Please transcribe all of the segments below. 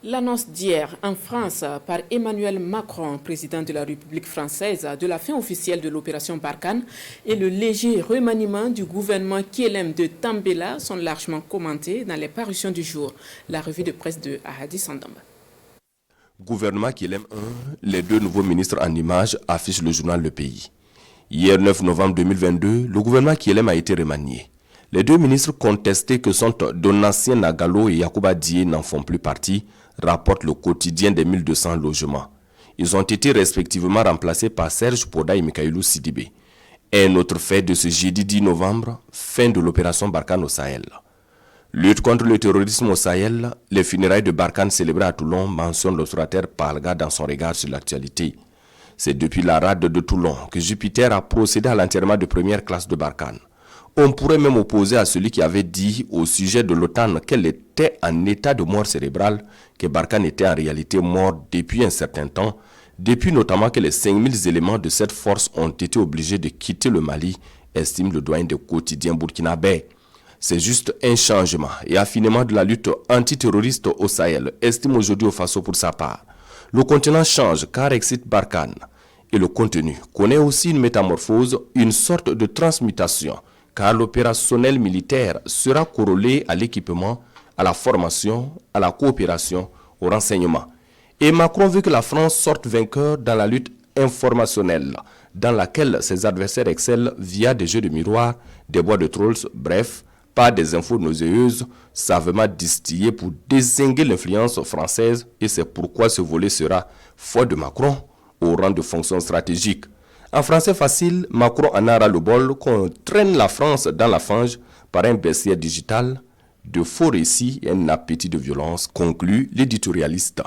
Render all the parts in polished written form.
L'annonce d'hier en France par Emmanuel Macron, président de la République française, de la fin officielle de l'opération Barkhane et le léger remaniement du gouvernement KLM de Tambela sont largement commentés dans les parutions du jour. La revue de presse de Ahadi Sandamba. Gouvernement KLM 1, les deux nouveaux ministres en images affichent le journal Le Pays. Hier 9 novembre 2022, le gouvernement KLM a été remanié. Les deux ministres contestés que sont Donatien Nagalo et Yacouba Dié n'en font plus partie, rapporte le quotidien des 1200 logements. Ils ont été respectivement remplacés par Serge Poda et Mikailou Sidibé. Un autre fait de ce jeudi 10 novembre, fin de l'opération Barkhane au Sahel. Lutte contre le terrorisme au Sahel, les funérailles de Barkhane célébrées à Toulon mentionnent l'observateur Palga dans son regard sur l'actualité. C'est depuis la rade de Toulon que Jupiter a procédé à l'enterrement de première classe de Barkhane. On pourrait même opposer à celui qui avait dit au sujet de l'OTAN qu'elle était en état de mort cérébrale, que Barkhane était en réalité mort depuis un certain temps, depuis notamment que les 5000 éléments de cette force ont été obligés de quitter le Mali, estime le doyen des quotidiens burkinabé. C'est juste un changement et affinement de la lutte antiterroriste au Sahel, estime aujourd'hui Ofaso pour sa part. Le continent change car excite Barkhane. Et le contenu connaît aussi une métamorphose, une sorte de transmutation, car l'opérationnel militaire sera corrélé à l'équipement, à la formation, à la coopération, au renseignement. Et Macron veut que la France sorte vainqueur dans la lutte informationnelle, dans laquelle ses adversaires excellent via des jeux de miroir, des bois de trolls, bref, pas des infos nauséeuses, savamment distillées pour dézinguer l'influence française, et c'est pourquoi ce volet sera, foi de Macron, au rang de fonction stratégique. En français facile, Macron en aura le bol qu'on traîne la France dans la fange par un baissier digital, de faux récits et un appétit de violence, conclut l'éditorialiste.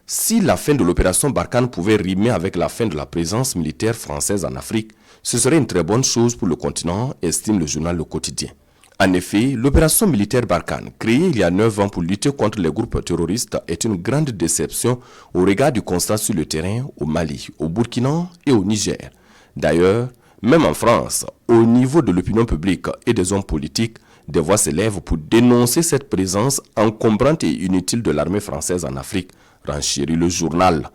Si la fin de l'opération Barkhane pouvait rimer avec la fin de la présence militaire française en Afrique, ce serait une très bonne chose pour le continent, estime le journal Le Quotidien. En effet, l'opération militaire Barkhane, créée il y a 9 ans pour lutter contre les groupes terroristes, est une grande déception au regard du constat sur le terrain au Mali, au Burkina et au Niger. D'ailleurs, même en France, au niveau de l'opinion publique et des hommes politiques, des voix s'élèvent pour dénoncer cette présence encombrante et inutile de l'armée française en Afrique, renchérit le journal.